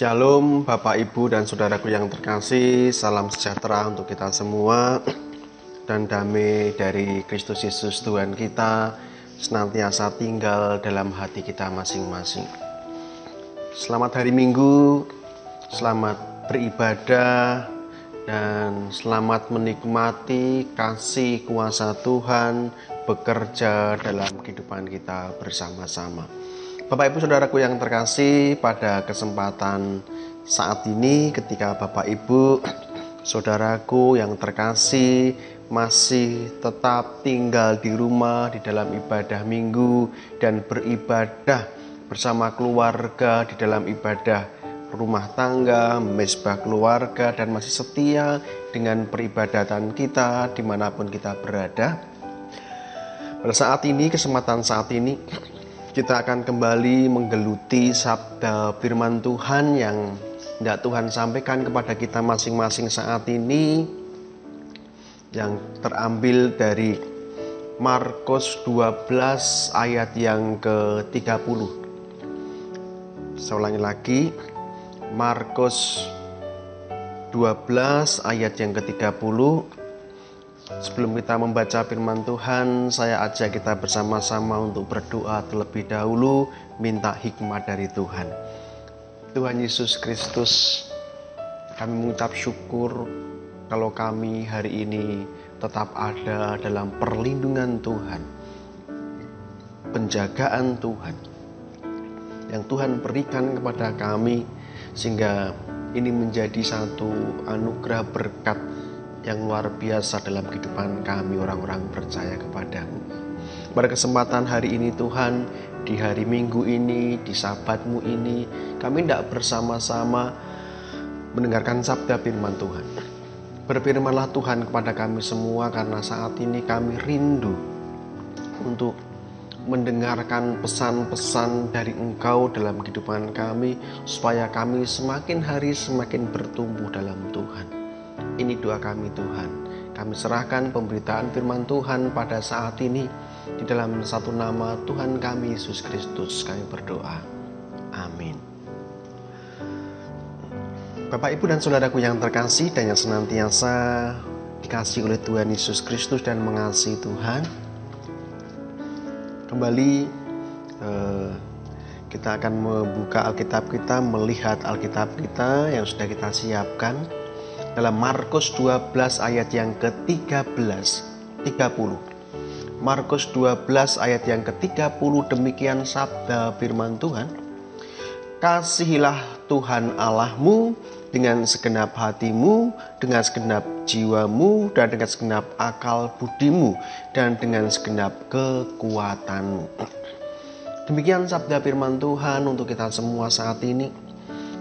Shalom Bapak Ibu dan Saudaraku yang terkasih, salam sejahtera untuk kita semua dan damai dari Kristus Yesus Tuhan kita senantiasa tinggal dalam hati kita masing-masing. Selamat hari Minggu, selamat beribadah dan selamat menikmati kasih kuasa Tuhan bekerja dalam kehidupan kita bersama-sama. Bapak Ibu Saudaraku yang terkasih, pada kesempatan saat ini ketika Bapak Ibu Saudaraku yang terkasih masih tetap tinggal di rumah di dalam ibadah minggu dan beribadah bersama keluarga di dalam ibadah rumah tangga, mesbah keluarga, dan masih setia dengan peribadatan kita dimanapun kita berada. Pada saat ini, kesempatan saat ini, kita akan kembali menggeluti sabda firman Tuhan yang hendak Tuhan sampaikan kepada kita masing-masing saat ini, yang terambil dari Markus 12 ayat yang ke-30. Saya ulangi lagi, Markus 12 ayat yang ke-30. Sebelum kita membaca firman Tuhan, saya ajak kita bersama-sama untuk berdoa terlebih dahulu, minta hikmat dari Tuhan. Tuhan Yesus Kristus, kami mengucap syukur kalau kami hari ini tetap ada dalam perlindungan Tuhan, penjagaan Tuhan yang Tuhan berikan kepada kami, sehingga ini menjadi satu anugerah berkat yang luar biasa dalam kehidupan kami orang-orang percaya kepadamu. Pada kesempatan hari ini Tuhan, di hari Minggu ini, di Sabatmu ini, kami hendak bersama-sama mendengarkan sabda firman Tuhan. Berfirmanlah Tuhan kepada kami semua, karena saat ini kami rindu untuk mendengarkan pesan-pesan dari Engkau dalam kehidupan kami, supaya kami semakin hari semakin bertumbuh dalam Tuhan. Ini doa kami Tuhan. Kami serahkan pemberitaan firman Tuhan pada saat ini di dalam satu nama Tuhan kami Yesus Kristus kami berdoa. Amin. Bapak Ibu dan Saudaraku yang terkasih dan yang senantiasa dikasihi oleh Tuhan Yesus Kristus dan mengasihi Tuhan, kembali kita akan membuka Alkitab kita, melihat Alkitab kita yang sudah kita siapkan dalam Markus 12 ayat yang ke-30. Markus 12 ayat yang ke-30, demikian sabda firman Tuhan. Kasihilah Tuhan Allahmu dengan segenap hatimu, dengan segenap jiwamu, dan dengan segenap akal budimu, dan dengan segenap kekuatanmu. Demikian sabda firman Tuhan untuk kita semua saat ini.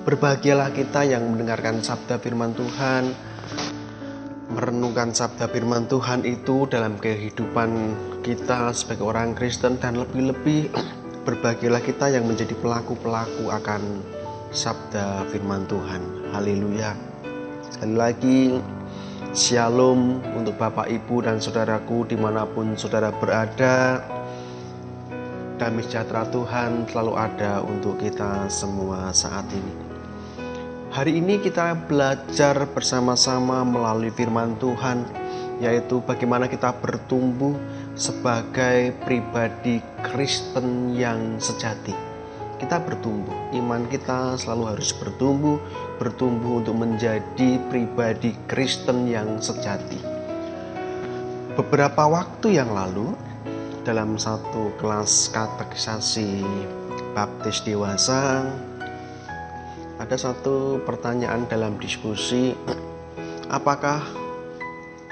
Berbahagialah kita yang mendengarkan sabda firman Tuhan, merenungkan sabda firman Tuhan itu dalam kehidupan kita sebagai orang Kristen, dan lebih-lebih berbahagialah kita yang menjadi pelaku-pelaku akan sabda firman Tuhan. Haleluya. Sekali lagi, shalom untuk Bapak, Ibu, dan Saudaraku dimanapun saudara berada. Damai sejahtera Tuhan selalu ada untuk kita semua saat ini. Hari ini kita belajar bersama-sama melalui firman Tuhan, yaitu bagaimana kita bertumbuh sebagai pribadi Kristen yang sejati. Kita bertumbuh, iman kita selalu harus bertumbuh untuk menjadi pribadi Kristen yang sejati. Beberapa waktu yang lalu, dalam satu kelas katekisasi baptis dewasa, ada satu pertanyaan dalam diskusi, apakah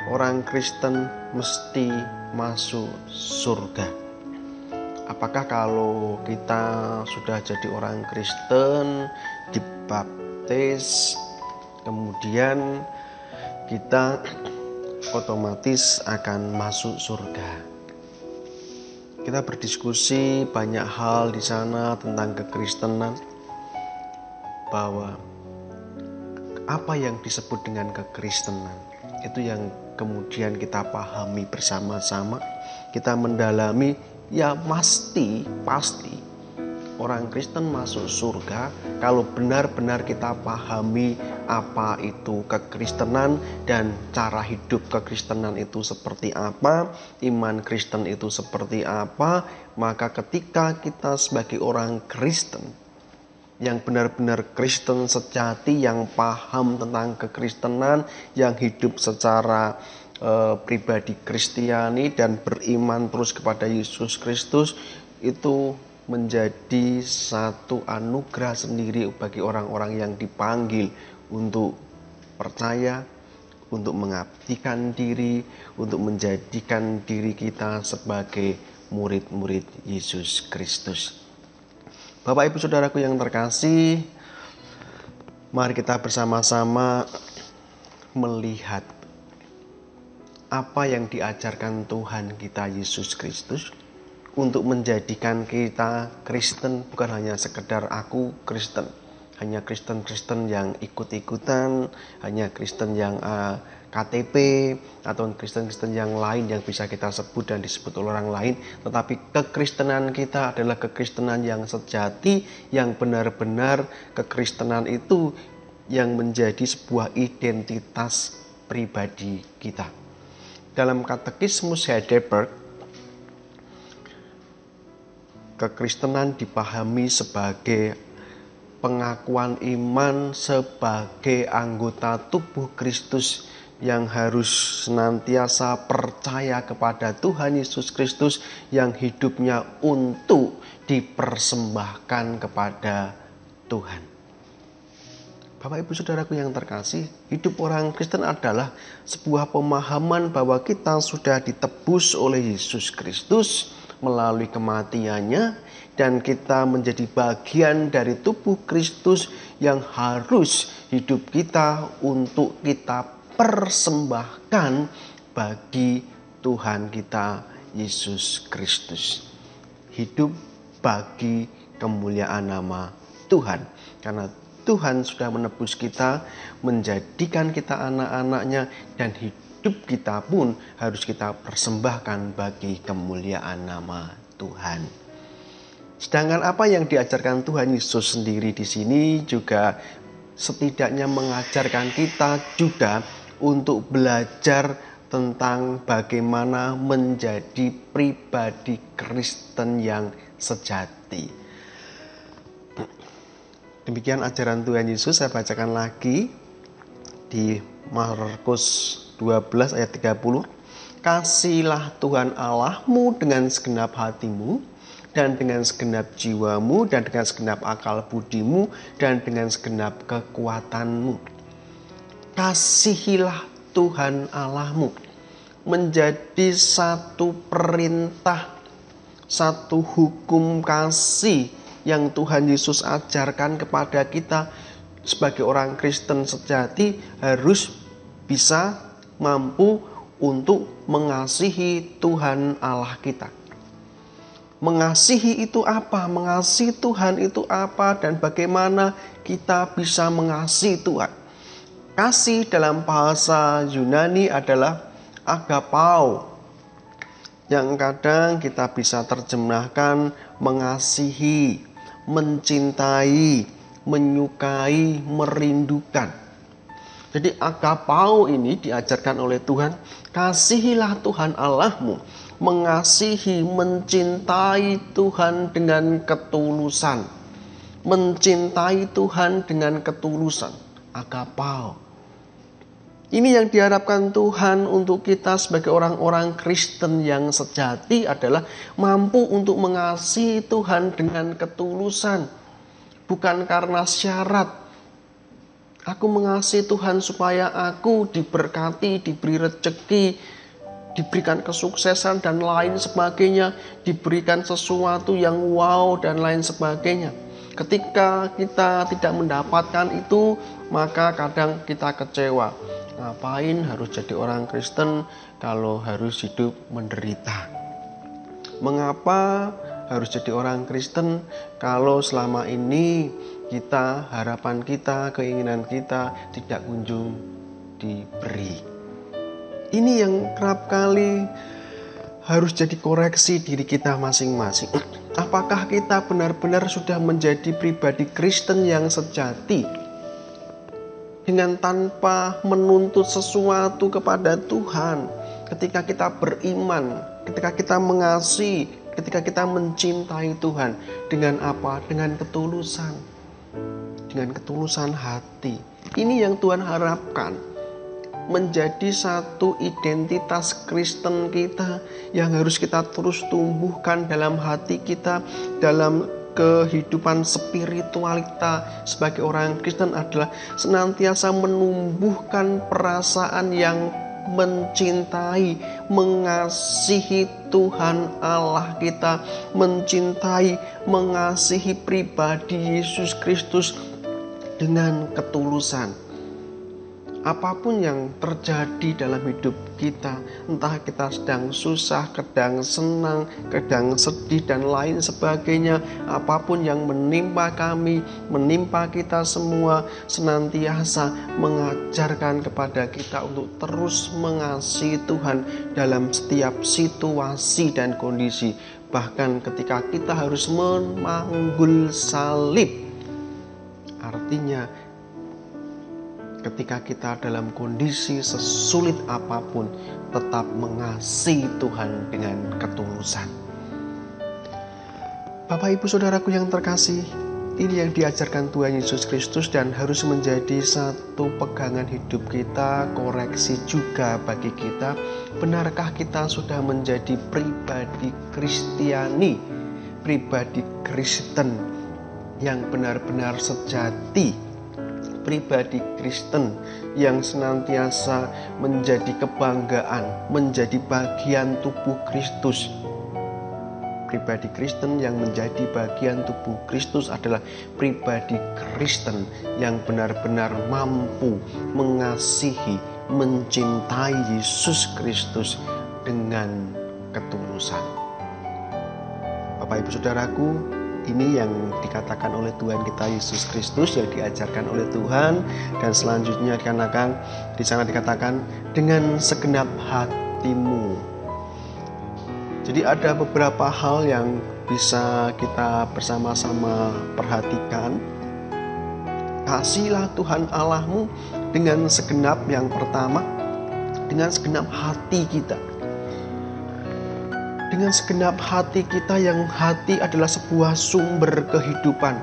orang Kristen mesti masuk surga? Apakah kalau kita sudah jadi orang Kristen, dibaptis, kemudian kita otomatis akan masuk surga? Kita berdiskusi banyak hal di sana tentang kekristenan, bahwa apa yang disebut dengan kekristenan itu yang kemudian kita pahami bersama-sama, kita mendalami, ya pasti orang Kristen masuk surga kalau benar-benar kita pahami apa itu kekristenan dan cara hidup kekristenan itu seperti apa, iman Kristen itu seperti apa. Maka ketika kita sebagai orang Kristen yang benar-benar Kristen sejati, yang paham tentang kekristenan, yang hidup secara pribadi Kristiani dan beriman terus kepada Yesus Kristus, itu menjadi satu anugerah sendiri bagi orang-orang yang dipanggil untuk percaya, untuk mengabdikan diri, untuk menjadikan diri kita sebagai murid-murid Yesus Kristus. Bapak Ibu Saudaraku yang terkasih, mari kita bersama-sama melihat apa yang diajarkan Tuhan kita Yesus Kristus untuk menjadikan kita Kristen, bukan hanya sekedar aku Kristen, hanya Kristen-Kristen yang ikut-ikutan, hanya Kristen yang KTP, atau Kristen-Kristen yang lain yang bisa kita sebut dan disebut oleh orang lain. Tetapi kekristenan kita adalah kekristenan yang sejati, yang benar-benar kekristenan itu yang menjadi sebuah identitas pribadi kita. Dalam Katekismus Heidelberg, kekristenan dipahami sebagai pengakuan iman sebagai anggota tubuh Kristus yang harus senantiasa percaya kepada Tuhan Yesus Kristus yang hidupnya untuk dipersembahkan kepada Tuhan. Bapak Ibu Saudaraku yang terkasih, hidup orang Kristen adalah sebuah pemahaman bahwa kita sudah ditebus oleh Yesus Kristus melalui kematiannya, dan kita menjadi bagian dari tubuh Kristus yang harus hidup kita untuk kita persembahkan bagi Tuhan kita Yesus Kristus. Hidup bagi kemuliaan nama Tuhan, karena Tuhan sudah menebus kita, menjadikan kita anak-anaknya, dan hidup kita pun harus kita persembahkan bagi kemuliaan nama Tuhan. Sedangkan apa yang diajarkan Tuhan Yesus sendiri di sini juga setidaknya mengajarkan kita juga untuk belajar tentang bagaimana menjadi pribadi Kristen yang sejati. Demikian ajaran Tuhan Yesus. Saya bacakan lagi di Markus 12 ayat 30. Kasihilah Tuhan Allahmu dengan segenap hatimu, dan dengan segenap jiwamu, dan dengan segenap akal budimu, dan dengan segenap kekuatanmu. Kasihilah Tuhan Allahmu menjadi satu perintah, satu hukum kasih yang Tuhan Yesus ajarkan kepada kita sebagai orang Kristen sejati, harus bisa mampu untuk mengasihi Tuhan Allah kita. Mengasihi itu apa? Mengasihi Tuhan itu apa? Dan bagaimana kita bisa mengasihi Tuhan? Kasih dalam bahasa Yunani adalah agapao, yang kadang kita bisa terjemahkan mengasihi, mencintai, menyukai, merindukan. Jadi agapao ini diajarkan oleh Tuhan, kasihilah Tuhan Allahmu, mengasihi, mencintai Tuhan dengan ketulusan. Mencintai Tuhan dengan ketulusan, agapao. Ini yang diharapkan Tuhan untuk kita sebagai orang-orang Kristen yang sejati adalah mampu untuk mengasihi Tuhan dengan ketulusan. Bukan karena syarat. Aku mengasihi Tuhan supaya aku diberkati, diberi rezeki, diberikan kesuksesan dan lain sebagainya, diberikan sesuatu yang wow dan lain sebagainya. Ketika kita tidak mendapatkan itu, maka kadang kita kecewa. Ngapain harus jadi orang Kristen kalau harus hidup menderita? Mengapa harus jadi orang Kristen kalau selama ini kita, harapan kita, keinginan kita tidak kunjung diberi? Ini yang kerap kali harus jadi koreksi diri kita masing-masing. Apakah kita benar-benar sudah menjadi pribadi Kristen yang sejati, dengan tanpa menuntut sesuatu kepada Tuhan? Ketika kita beriman, ketika kita mengasihi, ketika kita mencintai Tuhan, dengan apa? Dengan ketulusan, dengan ketulusan hati. Ini yang Tuhan harapkan, menjadi satu identitas Kristen kita yang harus kita terus tumbuhkan dalam hati kita, dalam kehidupan spiritualita sebagai orang Kristen adalah senantiasa menumbuhkan perasaan yang mencintai, mengasihi Tuhan Allah kita, mencintai, mengasihi pribadi Yesus Kristus dengan ketulusan. Apapun yang terjadi dalam hidup kita, entah kita sedang susah, kadang senang, kadang sedih, dan lain sebagainya, apapun yang menimpa kami, menimpa kita semua, senantiasa mengajarkan kepada kita untuk terus mengasihi Tuhan dalam setiap situasi dan kondisi. Bahkan ketika kita harus memanggul salib, artinya ketika kita dalam kondisi sesulit apapun, tetap mengasihi Tuhan dengan ketulusan. Bapak Ibu Saudaraku yang terkasih, ini yang diajarkan Tuhan Yesus Kristus dan harus menjadi satu pegangan hidup kita, koreksi juga bagi kita. Benarkah kita sudah menjadi pribadi Kristiani, pribadi Kristen yang benar-benar sejati, pribadi Kristen yang senantiasa menjadi kebanggaan, menjadi bagian tubuh Kristus. Pribadi Kristen yang menjadi bagian tubuh Kristus adalah pribadi Kristen yang benar-benar mampu mengasihi, mencintai Yesus Kristus dengan ketulusan. Bapak Ibu Saudaraku, ini yang dikatakan oleh Tuhan kita Yesus Kristus, yang diajarkan oleh Tuhan, dan selanjutnya di sana dikatakan dengan segenap hatimu. Jadi ada beberapa hal yang bisa kita bersama-sama perhatikan. Kasihilah Tuhan Allahmu dengan segenap, yang pertama, dengan segenap hati kita. Dengan segenap hati kita, yang hati adalah sebuah sumber kehidupan.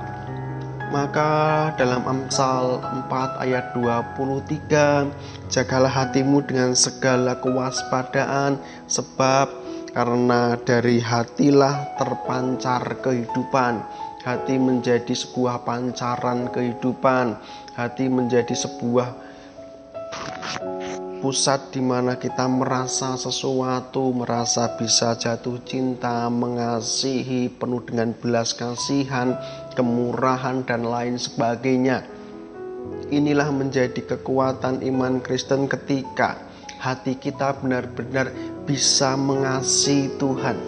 Maka dalam Amsal 4 ayat 23, jagalah hatimu dengan segala kewaspadaan, sebab karena dari hatilah terpancar kehidupan. Hati menjadi sebuah pancaran kehidupan. Hati menjadi sebuah pusat di mana kita merasa sesuatu, merasa bisa jatuh cinta, mengasihi, penuh dengan belas kasihan, kemurahan, dan lain sebagainya. Inilah menjadi kekuatan iman Kristen ketika hati kita benar-benar bisa mengasihi Tuhan,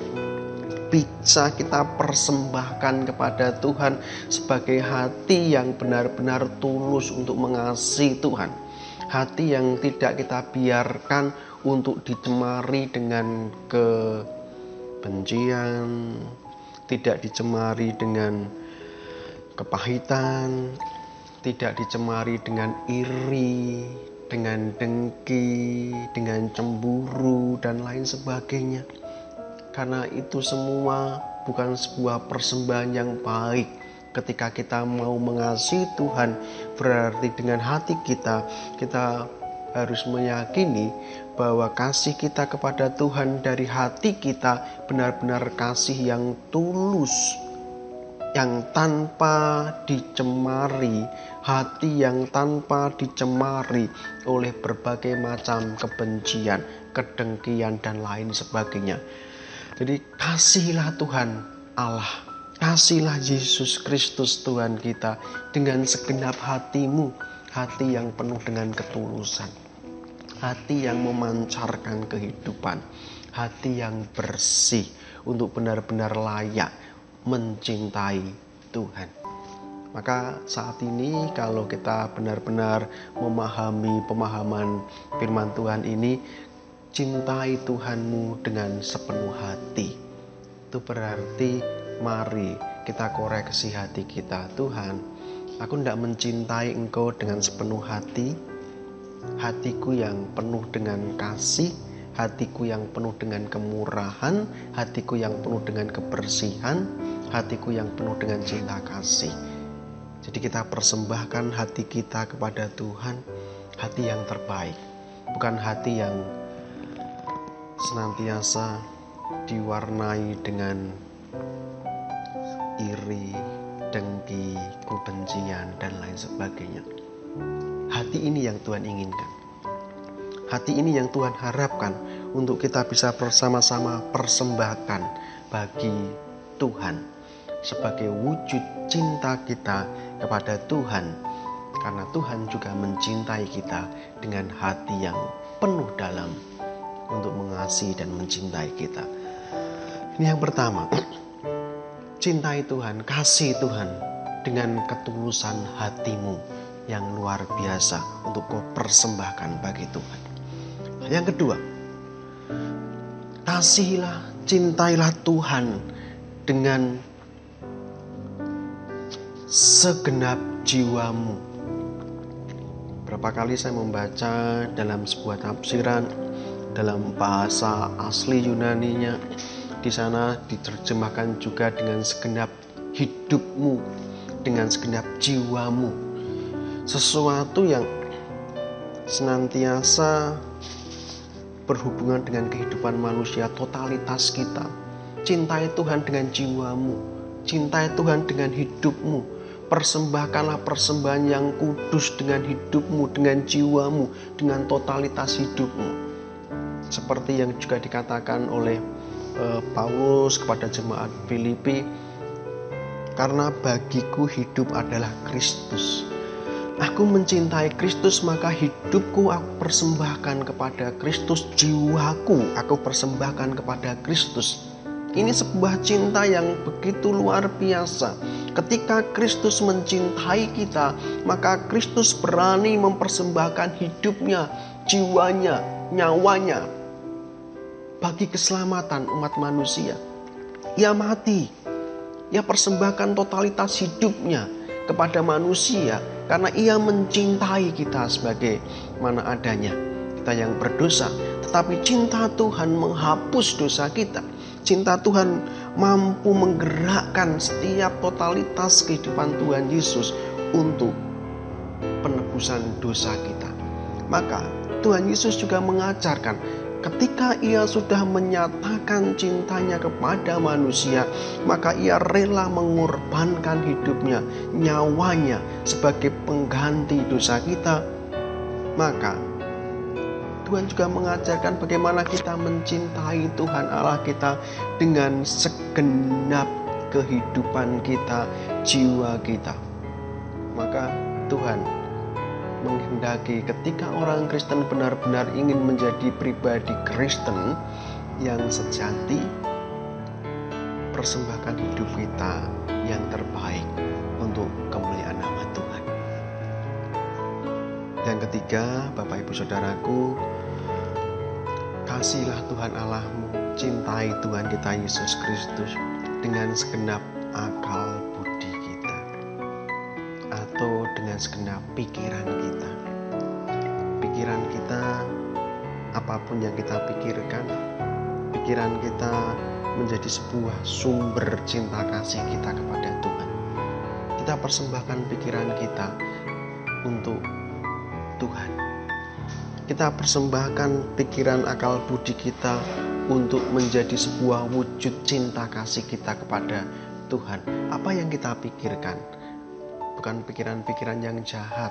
bisa kita persembahkan kepada Tuhan sebagai hati yang benar-benar tulus untuk mengasihi Tuhan. Hati yang tidak kita biarkan untuk dicemari dengan kebencian, tidak dicemari dengan kepahitan, tidak dicemari dengan iri, dengan dengki, dengan cemburu, dan lain sebagainya. Karena itu semua bukan sebuah persembahan yang baik. Ketika kita mau mengasihi Tuhan, berarti dengan hati kita harus meyakini bahwa kasih kita kepada Tuhan dari hati kita benar-benar kasih yang tulus, yang tanpa dicemari, hati yang tanpa dicemari oleh berbagai macam kebencian, kedengkian, dan lain sebagainya. Jadi kasihilah Tuhan Allah, kasihilah Yesus Kristus Tuhan kita dengan segenap hatimu, hati yang penuh dengan ketulusan, hati yang memancarkan kehidupan, hati yang bersih untuk benar-benar layak mencintai Tuhan. Maka saat ini kalau kita benar-benar memahami pemahaman firman Tuhan ini, cintai Tuhanmu dengan sepenuh hati. Itu berarti mari kita koreksi hati kita. Tuhan, aku tidak mencintai Engkau dengan sepenuh hati, hatiku yang penuh dengan kasih, hatiku yang penuh dengan kemurahan, hatiku yang penuh dengan kebersihan, hatiku yang penuh dengan cinta kasih. Jadi kita persembahkan hati kita kepada Tuhan, hati yang terbaik, bukan hati yang senantiasa diwarnai dengan iri, dengki, kebencian, dan lain sebagainya. Hati ini yang Tuhan inginkan. Hati ini yang Tuhan harapkan untuk kita bisa bersama-sama persembahkan bagi Tuhan sebagai wujud cinta kita kepada Tuhan, karena Tuhan juga mencintai kita dengan hati yang penuh dalam untuk mengasihi dan mencintai kita. Ini yang pertama, cintai Tuhan, kasih Tuhan dengan ketulusan hatimu yang luar biasa untuk kau persembahkan bagi Tuhan. Yang kedua, kasihilah, cintailah Tuhan dengan segenap jiwamu. Berapa kali saya membaca dalam sebuah tafsiran dalam bahasa asli Yunaninya, di sana diterjemahkan juga dengan segenap hidupmu, dengan segenap jiwamu. Sesuatu yang senantiasa berhubungan dengan kehidupan manusia, totalitas kita. Cintai Tuhan dengan jiwamu, cintai Tuhan dengan hidupmu. Persembahkanlah persembahan yang kudus dengan hidupmu, dengan jiwamu, dengan totalitas hidupmu. Seperti yang juga dikatakan oleh Paulus kepada jemaat Filipi, karena bagiku hidup adalah Kristus. Aku mencintai Kristus, maka hidupku aku persembahkan kepada Kristus, jiwaku aku persembahkan kepada Kristus. Ini sebuah cinta yang begitu luar biasa. Ketika Kristus mencintai kita, maka Kristus berani mempersembahkan hidupnya, jiwanya, nyawanya bagi keselamatan umat manusia. Ia mati, ia persembahkan totalitas hidupnya kepada manusia karena ia mencintai kita sebagai mana adanya, kita yang berdosa. Tetapi cinta Tuhan menghapus dosa kita. Cinta Tuhan mampu menggerakkan setiap totalitas kehidupan Tuhan Yesus untuk penebusan dosa kita. Maka Tuhan Yesus juga mengajarkan, ketika ia sudah menyatakan cintanya kepada manusia, maka ia rela mengorbankan hidupnya, nyawanya sebagai pengganti dosa kita. Maka Tuhan juga mengajarkan bagaimana kita mencintai Tuhan Allah kita dengan segenap kehidupan kita, jiwa kita. Maka Tuhan menghendaki ketika orang Kristen benar-benar ingin menjadi pribadi Kristen yang sejati, persembahkan hidup kita yang terbaik untuk kemuliaan nama Tuhan. Yang ketiga, Bapak Ibu Saudaraku, kasihilah Tuhan Allahmu, cintai Tuhan kita Yesus Kristus dengan segenap akal budi kita, atau dengan segenap pikiran kita. Pikiran kita, apapun yang kita pikirkan, pikiran kita menjadi sebuah sumber cinta kasih kita kepada Tuhan. Kita persembahkan pikiran kita untuk Tuhan. Kita persembahkan pikiran, akal budi kita untuk menjadi sebuah wujud cinta kasih kita kepada Tuhan. Apa yang kita pikirkan, bukan pikiran-pikiran yang jahat,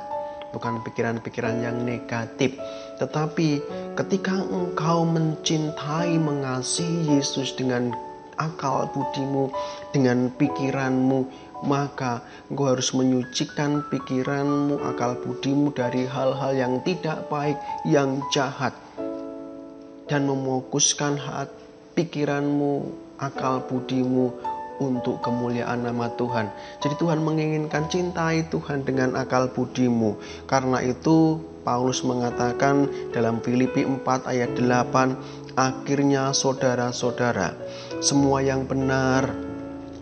bukan pikiran-pikiran yang negatif, tetapi ketika engkau mencintai, mengasihi Yesus dengan akal budimu, dengan pikiranmu, maka engkau harus menyucikan pikiranmu, akal budimu dari hal-hal yang tidak baik, yang jahat, dan mefokuskan pikiranmu, akal budimu untuk kemuliaan nama Tuhan. Jadi Tuhan menginginkan cintai Tuhan dengan akal budimu. Karena itu Paulus mengatakan dalam Filipi 4 ayat 8, akhirnya saudara-saudara, semua yang benar,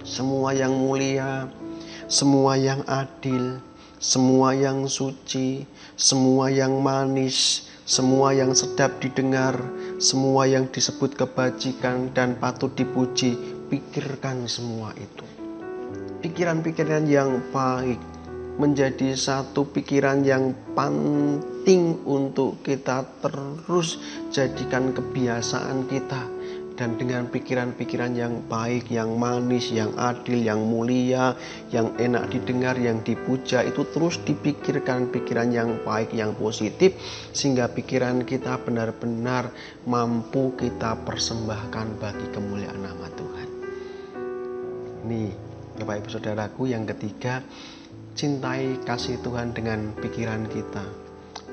semua yang mulia, semua yang adil, semua yang suci, semua yang manis, semua yang sedap didengar, semua yang disebut kebajikan dan patut dipuji. Pikirkan semua itu. Pikiran-pikiran yang baik menjadi satu pikiran yang penting untuk kita terus jadikan kebiasaan kita. Dan dengan pikiran-pikiran yang baik, yang manis, yang adil, yang mulia, yang enak didengar, yang dipuja, itu terus dipikirkan pikiran yang baik, yang positif, sehingga pikiran kita benar-benar mampu kita persembahkan bagi kemuliaan nama Tuhan. Ini Bapak Ibu Saudaraku, yang ketiga, cintai kasih Tuhan dengan pikiran kita,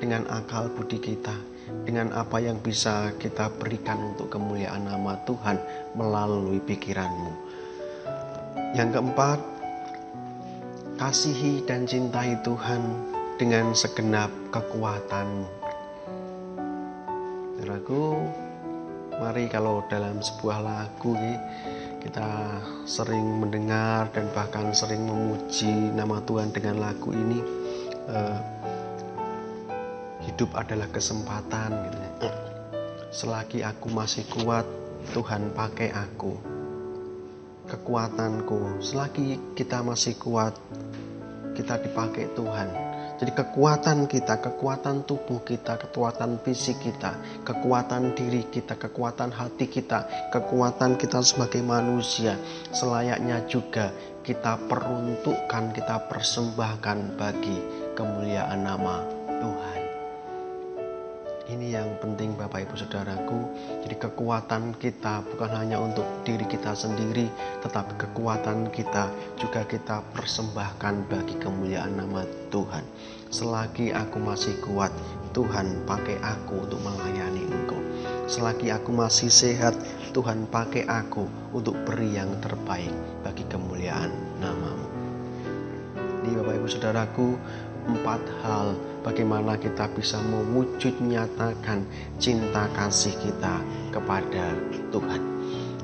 dengan akal budi kita, dengan apa yang bisa kita berikan untuk kemuliaan nama Tuhan melalui pikiranmu. Yang keempat, kasihi dan cintai Tuhan dengan segenap kekuatanmu. Saudaraku, mari kalau dalam sebuah lagu kita sering mendengar dan bahkan sering memuji nama Tuhan dengan lagu ini, hidup adalah kesempatan gitu ya. Selagi aku masih kuat, Tuhan pakai aku. Kekuatanku, selagi kita masih kuat, kita dipakai Tuhan. Jadi kekuatan kita, kekuatan tubuh kita, kekuatan fisik kita, kekuatan diri kita, kekuatan hati kita, kekuatan kita sebagai manusia, selayaknya juga kita peruntukkan, kita persembahkan bagi kemuliaan nama Tuhan. Ini yang penting Bapak Ibu Saudaraku. Jadi kekuatan kita bukan hanya untuk diri kita sendiri, tetapi kekuatan kita juga kita persembahkan bagi kemuliaan nama Tuhan. Selagi aku masih kuat, Tuhan pakai aku untuk melayani Engkau. Selagi aku masih sehat, Tuhan pakai aku untuk beri yang terbaik bagi kemuliaan nama-Mu. Ini Bapak Ibu Saudaraku, 4 hal bagaimana kita bisa mewujud nyatakan cinta kasih kita kepada Tuhan.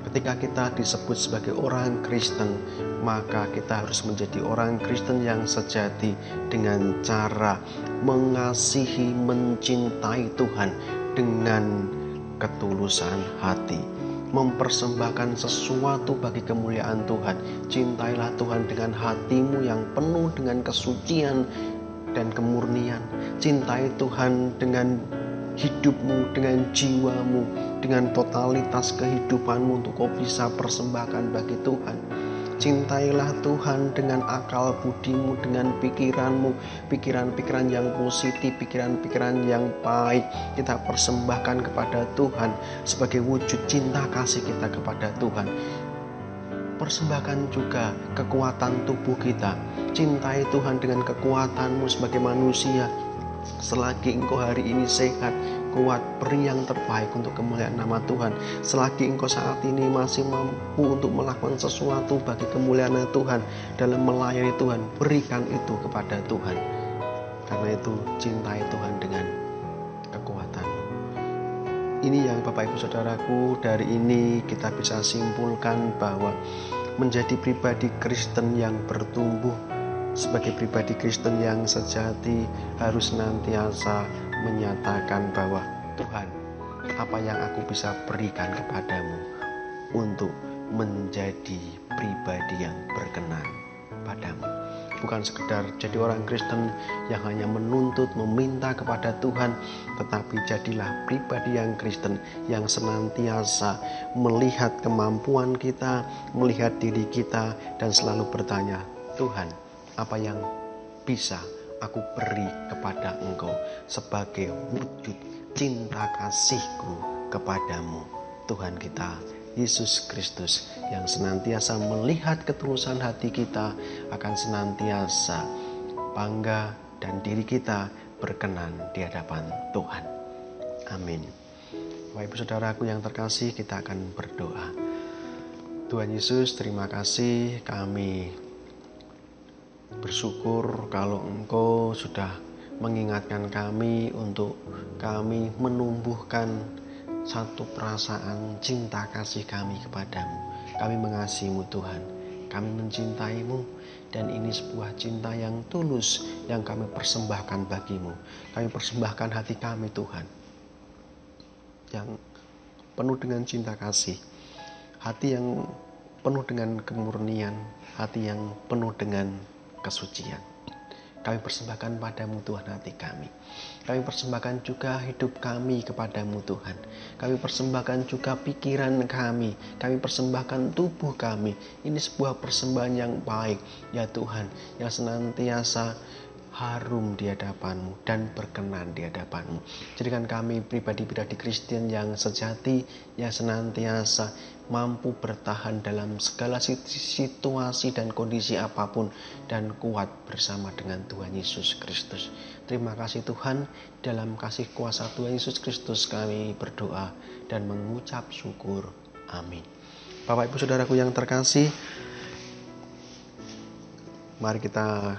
Ketika kita disebut sebagai orang Kristen, maka kita harus menjadi orang Kristen yang sejati dengan cara mengasihi, mencintai Tuhan dengan ketulusan hati, mempersembahkan sesuatu bagi kemuliaan Tuhan. Cintailah Tuhan dengan hatimu yang penuh dengan kesucian dan kemurnian. Cintai Tuhan dengan hidupmu, dengan jiwamu, dengan totalitas kehidupanmu untuk kau bisa persembahkan bagi Tuhan. Cintailah Tuhan dengan akal budimu, dengan pikiranmu, pikiran-pikiran yang positif, pikiran-pikiran yang baik kita persembahkan kepada Tuhan sebagai wujud cinta kasih kita kepada Tuhan. Persembahkan juga kekuatan tubuh kita. Cintai Tuhan dengan kekuatanmu sebagai manusia. Selagi engkau hari ini sehat, kuat, beri yang terbaik untuk kemuliaan nama Tuhan. Selagi engkau saat ini masih mampu untuk melakukan sesuatu bagi kemuliaan Tuhan, dalam melayani Tuhan, berikan itu kepada Tuhan. Karena itu cintai Tuhan dengan kekuatan. Ini yang Bapak Ibu Saudaraku, dari ini kita bisa simpulkan bahwa menjadi pribadi Kristen yang bertumbuh, sebagai pribadi Kristen yang sejati, harus senantiasa menyatakan bahwa Tuhan, apa yang aku bisa berikan kepadamu untuk menjadi pribadi yang berkenan padamu. Bukan sekedar jadi orang Kristen yang hanya menuntut, meminta kepada Tuhan, tetapi jadilah pribadi yang Kristen yang senantiasa melihat kemampuan kita, melihat diri kita, dan selalu bertanya, Tuhan, apa yang bisa aku beri kepada Engkau sebagai wujud cinta kasihku kepadamu, Tuhan kita Yesus Kristus, yang senantiasa melihat ketulusan hati kita, akan senantiasa bangga dan diri kita berkenan di hadapan Tuhan. Amin. Bapak Ibu Saudaraku yang terkasih, kita akan berdoa. Tuhan Yesus, terima kasih, kami bersyukur kalau Engkau sudah mengingatkan kami untuk kami menumbuhkan satu perasaan cinta kasih kami kepadamu. Kami mengasihimu Tuhan. Kami mencintaimu dan ini sebuah cinta yang tulus yang kami persembahkan bagimu. Kami persembahkan hati kami Tuhan, yang penuh dengan cinta kasih, hati yang penuh dengan kemurnian, hati yang penuh dengan kesucian. Kami persembahkan padamu Tuhan hati kami. Kami persembahkan juga hidup kami kepadamu Tuhan. Kami persembahkan juga pikiran kami. Kami persembahkan tubuh kami. Ini sebuah persembahan yang baik ya Tuhan, yang senantiasa harum di hadapan-Mu dan berkenan di hadapan-Mu. Jadikan kami pribadi-pribadi Kristen yang sejati, yang senantiasa mampu bertahan dalam segala situasi dan kondisi apapun dan kuat bersama dengan Tuhan Yesus Kristus. Terima kasih Tuhan, dalam kasih kuasa Tuhan Yesus Kristus kami berdoa dan mengucap syukur. Amin. Bapak Ibu Saudaraku yang terkasih, mari kita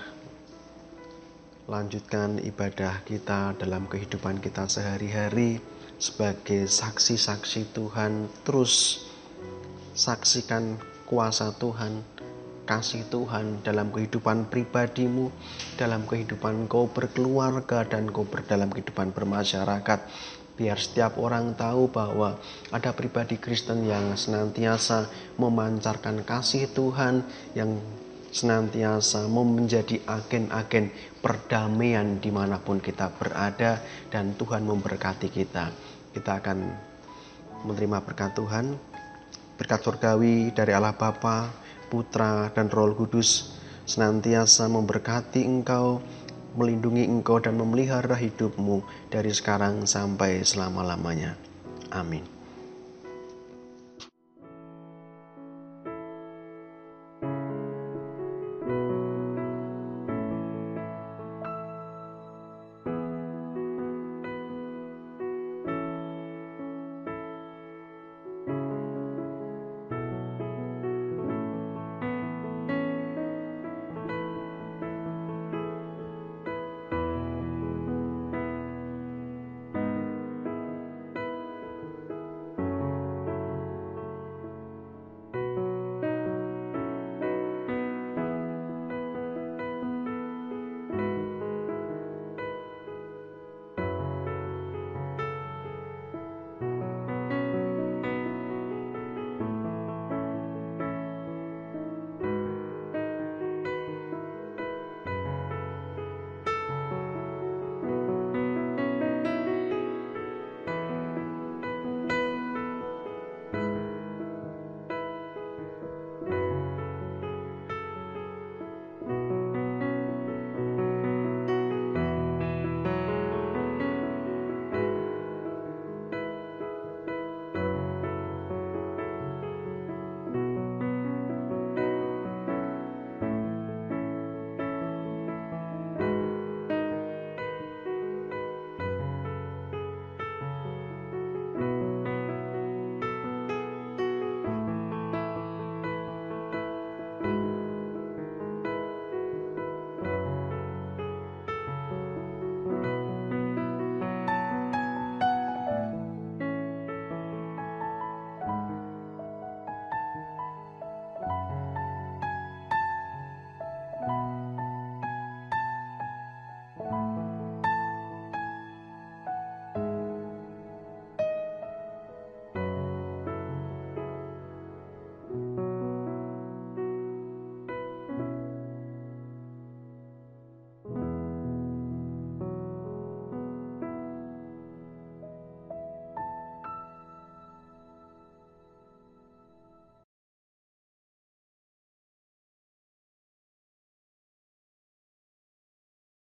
lanjutkan ibadah kita dalam kehidupan kita sehari-hari sebagai saksi-saksi Tuhan. Terus saksikan kuasa Tuhan, kasih Tuhan dalam kehidupan pribadimu, dalam kehidupan kau berkeluarga, dan kau dalam kehidupan bermasyarakat. Biar setiap orang tahu bahwa ada pribadi Kristen yang senantiasa memancarkan kasih Tuhan, yang senantiasa menjadi agen-agen perdamaian dimanapun kita berada, dan Tuhan memberkati kita. Kita akan menerima berkat Tuhan, berkat surgawi dari Allah Bapa, Putra, dan Roh Kudus senantiasa memberkati engkau, melindungi engkau, dan memelihara hidupmu dari sekarang sampai selama-lamanya. Amin.